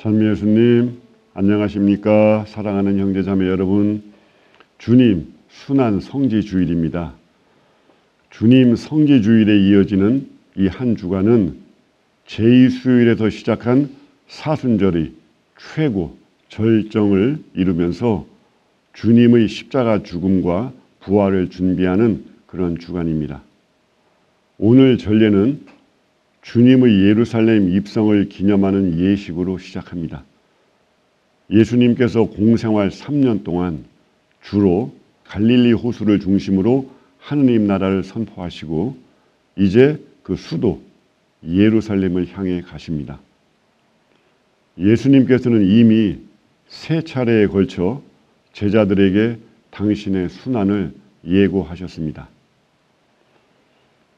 찬미 예수님, 안녕하십니까? 사랑하는 형제자매 여러분, 주님 순환 성지주일입니다. 주님 성지주일에 이어지는 이 한 주간은 제2수요일에서 시작한 사순절의 최고 절정을 이루면서 주님의 십자가 죽음과 부활을 준비하는 그런 주간입니다. 오늘 전례는 주님의 예루살렘 입성을 기념하는 예식으로 시작합니다. 예수님께서 공생활 3년 동안 주로 갈릴리 호수를 중심으로 하느님 나라를 선포하시고 이제 그 수도 예루살렘을 향해 가십니다. 예수님께서는 이미 3차례에 걸쳐 제자들에게 당신의 순환을 예고하셨습니다.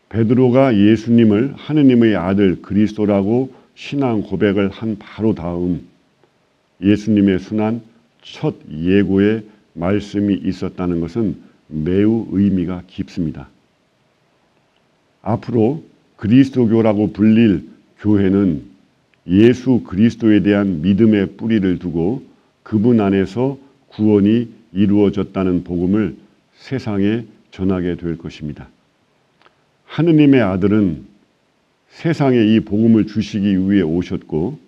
베드로가 예수님을 하느님의 아들 그리스도라고 신앙 고백을 한 바로 다음 예수님의 순환 첫 예고의 말씀이 있었다는 것은 매우 의미가 깊습니다. 앞으로 그리스도교라고 불릴 교회는 예수 그리스도에 대한 믿음의 뿌리를 두고 그분 안에서 구원이 이루어졌다는 복음을 세상에 전하게 될 것입니다. 하느님의 아들은 세상에 이 복음을 주시기 위해 오셨고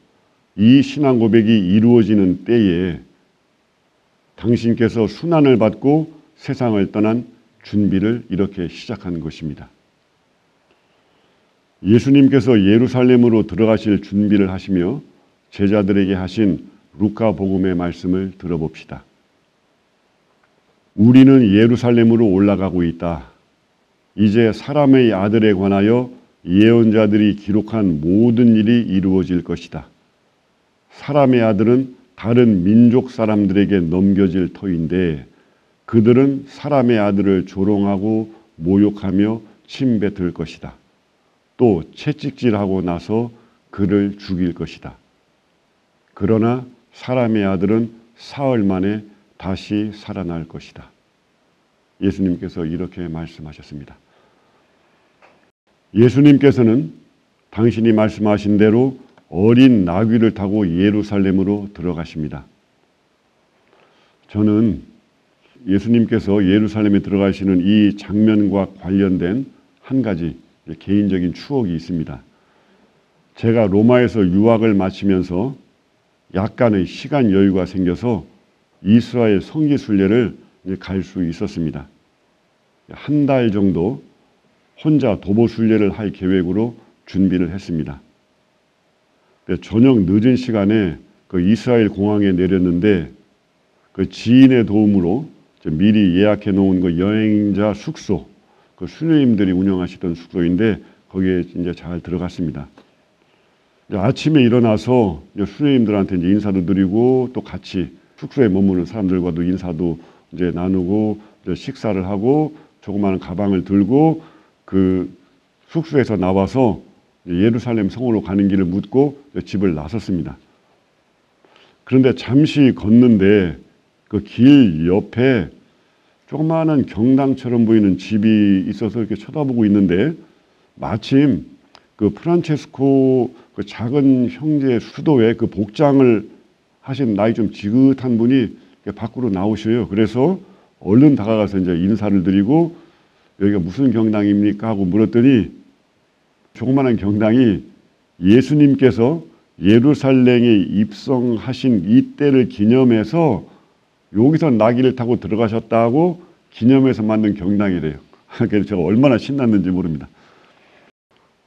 이 신앙 고백이 이루어지는 때에 당신께서 순환을 받고 세상을 떠난 준비를 이렇게 시작한 것입니다. 예수님께서 예루살렘으로 들어가실 준비를 하시며 제자들에게 하신 루카 복음의 말씀을 들어봅시다. 우리는 예루살렘으로 올라가고 있다. 이제 사람의 아들에 관하여 예언자들이 기록한 모든 일이 이루어질 것이다. 사람의 아들은 다른 민족 사람들에게 넘겨질 터인데 그들은 사람의 아들을 조롱하고 모욕하며 침뱉을 것이다. 또 채찍질하고 나서 그를 죽일 것이다. 그러나 사람의 아들은 사흘 만에 다시 살아날 것이다. 예수님께서 이렇게 말씀하셨습니다. 예수님께서는 당신이 말씀하신 대로 어린 나귀를 타고 예루살렘으로 들어가십니다. 저는 예수님께서 예루살렘에 들어가시는 이 장면과 관련된 한 가지 개인적인 추억이 있습니다. 제가 로마에서 유학을 마치면서 약간의 시간 여유가 생겨서 이스라엘 성지순례를 갈 수 있었습니다. 한 달 정도 혼자 도보순례를 할 계획으로 준비를 했습니다. 저녁 늦은 시간에 그 이스라엘 공항에 내렸는데 그 지인의 도움으로 미리 예약해 놓은 그 여행자 숙소, 그 수녀님들이 운영하시던 숙소인데 거기에 이제 잘 들어갔습니다. 아침에 일어나서 수녀님들한테 이제 인사도 드리고 또 같이 숙소에 머무는 사람들과도 인사도 이제 나누고 이제 식사를 하고 조그마한 가방을 들고 그 숙소에서 나와서 예루살렘 성으로 가는 길을 묻고 집을 나섰습니다. 그런데 잠시 걷는데 그 길 옆에 조그마한 경당처럼 보이는 집이 있어서 이렇게 쳐다보고 있는데 마침 그 프란체스코 그 작은 형제 수도에 그 복장을 하신 나이 좀 지긋한 분이 밖으로 나오셔요. 그래서 얼른 다가가서 이제 인사를 드리고 여기가 무슨 경당입니까? 하고 물었더니 조그마한 경당이 예수님께서 예루살렘에 입성하신 이때를 기념해서 여기서 나귀를 타고 들어가셨다고 기념해서 만든 경당이래요. 그래서 제가 얼마나 신났는지 모릅니다.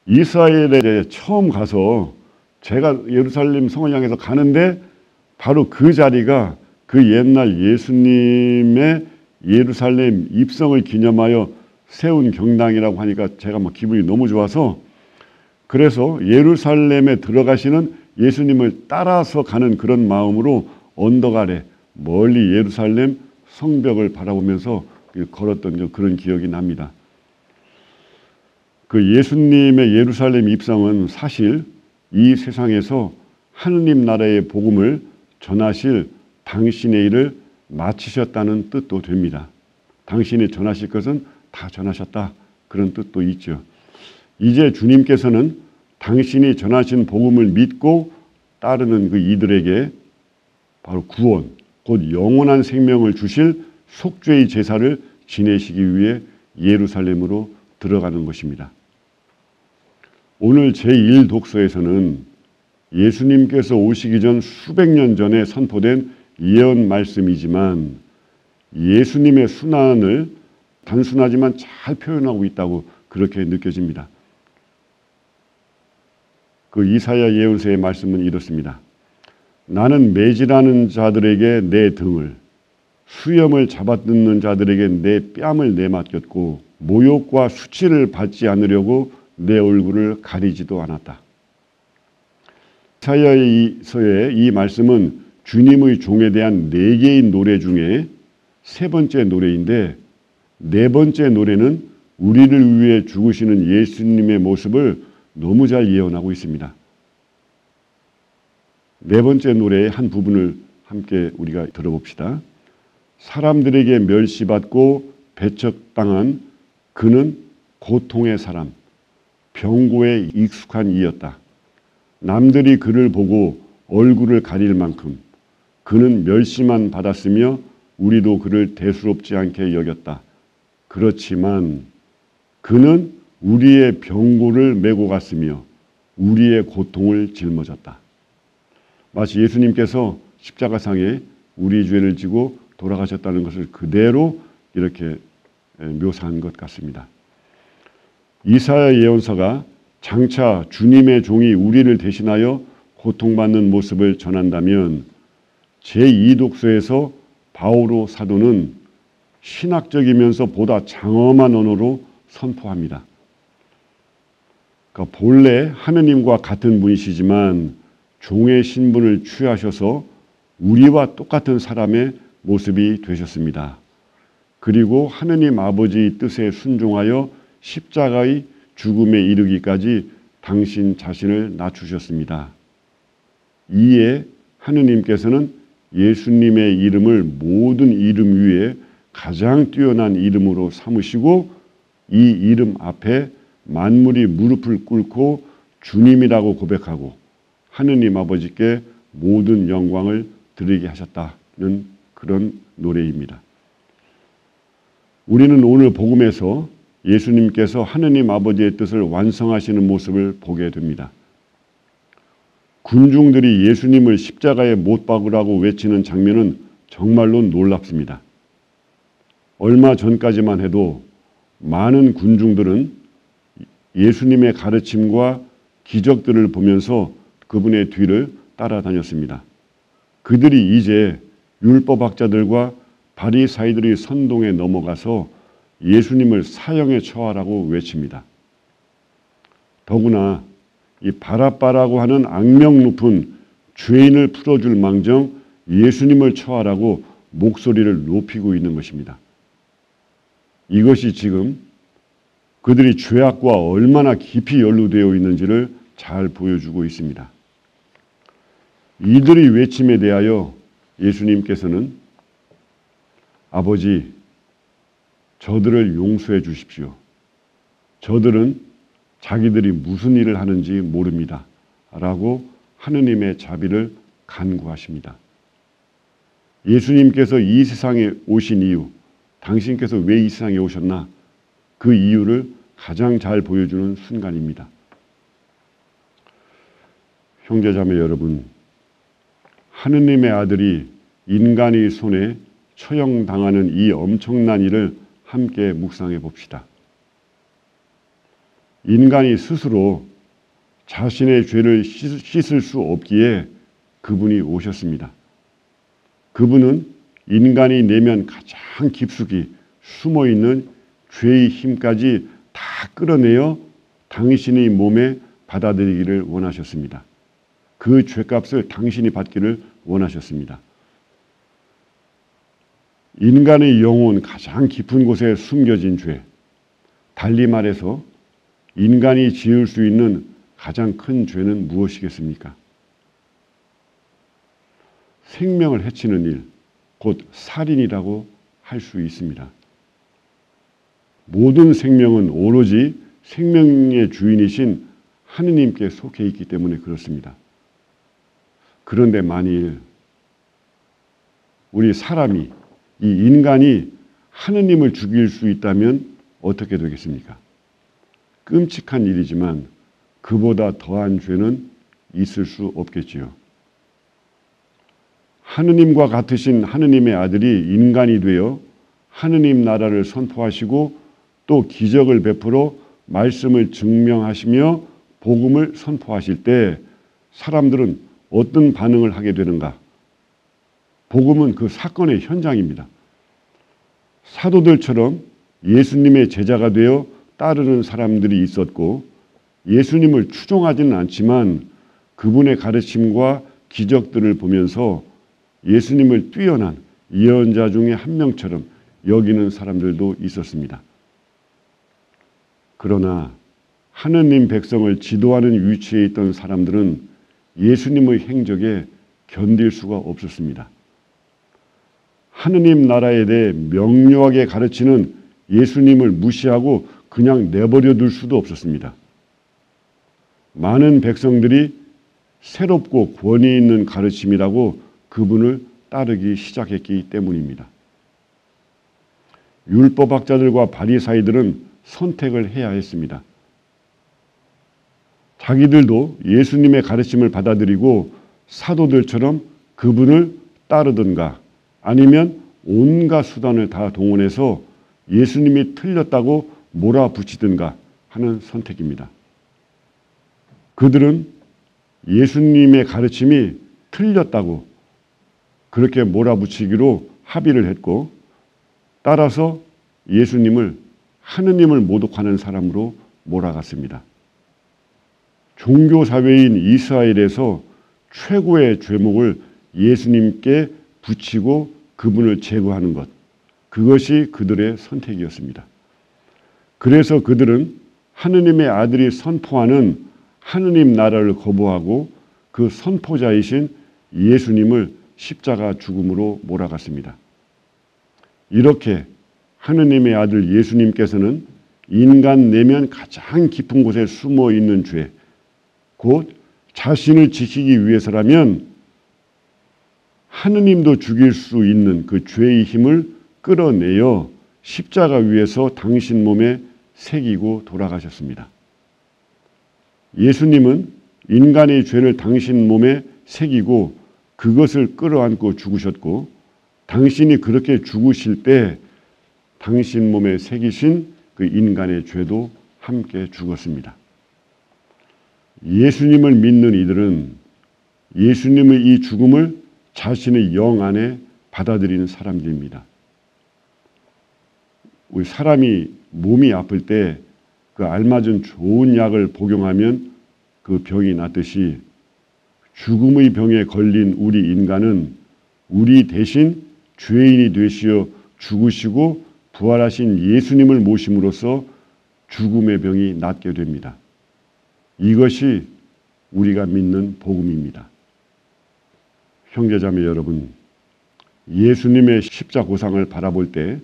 이스라엘에 처음 가서 제가 예루살렘 성을 향해서 가는데 바로 그 자리가 그 옛날 예수님의 예루살렘 입성을 기념하여 세운 경당이라고 하니까 제가 막 기분이 너무 좋아서 그래서 예루살렘에 들어가시는 예수님을 따라서 가는 그런 마음으로 언덕 아래 멀리 예루살렘 성벽을 바라보면서 걸었던 그런 기억이 납니다. 그 예수님의 예루살렘 입성은 사실 이 세상에서 하느님 나라의 복음을 전하실 당신의 일을 마치셨다는 뜻도 됩니다. 당신이 전하실 것은 다 전하셨다. 그런 뜻도 있죠. 이제 주님께서는 당신이 전하신 복음을 믿고 따르는 그 이들에게 바로 구원, 곧 영원한 생명을 주실 속죄의 제사를 지내시기 위해 예루살렘으로 들어가는 것입니다. 오늘 제1 독서에서는 예수님께서 오시기 전 수백 년 전에 선포된 예언 말씀이지만 예수님의 순환을 단순하지만 잘 표현하고 있다고 그렇게 느껴집니다. 그 이사야 예언서의 말씀은 이렇습니다. 나는 매질하는 자들에게 내 등을, 수염을 잡아뜯는 자들에게 내 뺨을 내맡겼고 모욕과 수치를 받지 않으려고 내 얼굴을 가리지도 않았다. 이사야서의 이 말씀은 주님의 종에 대한 4개의 노래 중에 3번째 노래인데 4번째 노래는 우리를 위해 죽으시는 예수님의 모습을 너무 잘 예언하고 있습니다. 4번째 노래의 한 부분을 함께 우리가 들어봅시다. 사람들에게 멸시받고 배척당한 그는 고통의 사람, 병고에 익숙한 이였다. 남들이 그를 보고 얼굴을 가릴 만큼 그는 멸시만 받았으며 우리도 그를 대수롭지 않게 여겼다. 그렇지만 그는 우리의 병고를 메고 갔으며 우리의 고통을 짊어졌다. 마치 예수님께서 십자가상에 우리 죄를 지고 돌아가셨다는 것을 그대로 이렇게 묘사한 것 같습니다. 이사야 예언서가 장차 주님의 종이 우리를 대신하여 고통받는 모습을 전한다면 제2독서에서 바오로 사도는 신학적이면서 보다 장엄한 언어로 선포합니다. 그러니까 본래 하느님과 같은 분이시지만 종의 신분을 취하셔서 우리와 똑같은 사람의 모습이 되셨습니다. 그리고 하느님 아버지의 뜻에 순종하여 십자가의 죽음에 이르기까지 당신 자신을 낮추셨습니다. 이에 하느님께서는 예수님의 이름을 모든 이름 위에 가장 뛰어난 이름으로 삼으시고 이 이름 앞에 만물이 무릎을 꿇고 주님이라고 고백하고 하느님 아버지께 모든 영광을 드리게 하셨다는 그런 노래입니다. 우리는 오늘 복음에서 예수님께서 하느님 아버지의 뜻을 완성하시는 모습을 보게 됩니다. 군중들이 예수님을 십자가에 못 박으라고 외치는 장면은 정말로 놀랍습니다. 얼마 전까지만 해도 많은 군중들은 예수님의 가르침과 기적들을 보면서 그분의 뒤를 따라다녔습니다. 그들이 이제 율법학자들과 바리사이들의 선동에 넘어가서 예수님을 사형에 처하라고 외칩니다. 더구나 이 바라바라고 하는 악명 높은 죄인을 풀어줄 망정 예수님을 처하라고 목소리를 높이고 있는 것입니다. 이것이 지금 그들이 죄악과 얼마나 깊이 연루되어 있는지를 잘 보여주고 있습니다. 이들의 외침에 대하여 예수님께서는 아버지, 저들을 용서해 주십시오. 저들은 자기들이 무슨 일을 하는지 모릅니다. 라고 하느님의 자비를 간구하십니다. 예수님께서 이 세상에 오신 이유, 당신께서 왜 이 세상에 오셨나? 그 이유를 가장 잘 보여주는 순간입니다. 형제자매 여러분, 하느님의 아들이 인간의 손에 처형당하는 이 엄청난 일을 함께 묵상해 봅시다. 인간이 스스로 자신의 죄를 씻을 수 없기에 그분이 오셨습니다. 그분은 인간이 내면 가장 깊숙이 숨어있는 죄의 힘까지 다 끌어내어 당신의 몸에 받아들이기를 원하셨습니다. 그 죄값을 당신이 받기를 원하셨습니다. 인간의 영혼 가장 깊은 곳에 숨겨진 죄, 달리 말해서 인간이 지을 수 있는 가장 큰 죄는 무엇이겠습니까? 생명을 해치는 일, 곧 살인이라고 할 수 있습니다. 모든 생명은 오로지 생명의 주인이신 하느님께 속해 있기 때문에 그렇습니다. 그런데 만일 우리 사람이, 이 인간이 하느님을 죽일 수 있다면 어떻게 되겠습니까? 끔찍한 일이지만 그보다 더한 죄는 있을 수 없겠지요. 하느님과 같으신 하느님의 아들이 인간이 되어 하느님 나라를 선포하시고 또 기적을 베풀어 말씀을 증명하시며 복음을 선포하실 때 사람들은 어떤 반응을 하게 되는가? 복음은 그 사건의 현장입니다. 사도들처럼 예수님의 제자가 되어 따르는 사람들이 있었고 예수님을 추종하지는 않지만 그분의 가르침과 기적들을 보면서 예수님을 뛰어난 예언자 중에 한 명처럼 여기는 사람들도 있었습니다. 그러나 하느님 백성을 지도하는 위치에 있던 사람들은 예수님의 행적에 견딜 수가 없었습니다. 하느님 나라에 대해 명료하게 가르치는 예수님을 무시하고 그냥 내버려 둘 수도 없었습니다. 많은 백성들이 새롭고 권위 있는 가르침이라고 그분을 따르기 시작했기 때문입니다. 율법학자들과 바리사이들은 선택을 해야 했습니다. 자기들도 예수님의 가르침을 받아들이고 사도들처럼 그분을 따르든가 아니면 온갖 수단을 다 동원해서 예수님이 틀렸다고 몰아붙이든가 하는 선택입니다. 그들은 예수님의 가르침이 틀렸다고 그렇게 몰아붙이기로 합의를 했고 따라서 예수님을 하느님을 모독하는 사람으로 몰아갔습니다. 종교사회인 이스라엘에서 최고의 죄목을 예수님께 붙이고 그분을 제거하는 것, 그것이 그들의 선택이었습니다. 그래서 그들은 하느님의 아들이 선포하는 하느님 나라를 거부하고 그 선포자이신 예수님을 십자가 죽음으로 몰아갔습니다. 이렇게 하느님의 아들 예수님께서는 인간 내면 가장 깊은 곳에 숨어 있는 죄, 곧 자신을 지키기 위해서라면 하느님도 죽일 수 있는 그 죄의 힘을 끌어내어 십자가 위에서 당신 몸에 새기고 돌아가셨습니다. 예수님은 인간의 죄를 당신 몸에 새기고 그것을 끌어안고 죽으셨고 당신이 그렇게 죽으실 때 당신 몸에 새기신 그 인간의 죄도 함께 죽었습니다. 예수님을 믿는 이들은 예수님의 이 죽음을 자신의 영 안에 받아들이는 사람들입니다. 우리 사람이 몸이 아플 때 그 알맞은 좋은 약을 복용하면 그 병이 낫듯이 죽음의 병에 걸린 우리 인간은 우리 대신 죄인이 되시어 죽으시고 부활하신 예수님을 모심으로써 죽음의 병이 낫게 됩니다. 이것이 우리가 믿는 복음입니다. 형제자매 여러분, 예수님의 십자고상을 바라볼 때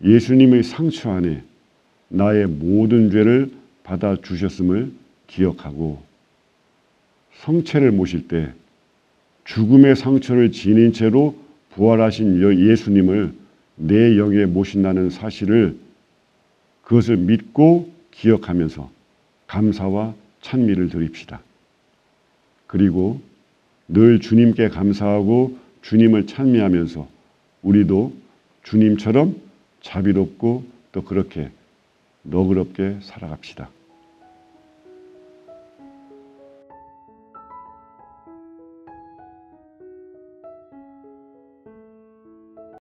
예수님의 상처 안에 나의 모든 죄를 받아주셨음을 기억하고 성체를 모실 때 죽음의 상처를 지닌 채로 부활하신 예수님을 내 영에 모신다는 사실을 그것을 믿고 기억하면서 감사와 찬미를 드립시다. 그리고 늘 주님께 감사하고 주님을 찬미하면서 우리도 주님처럼 자비롭고 또 그렇게 너그럽게 살아갑시다.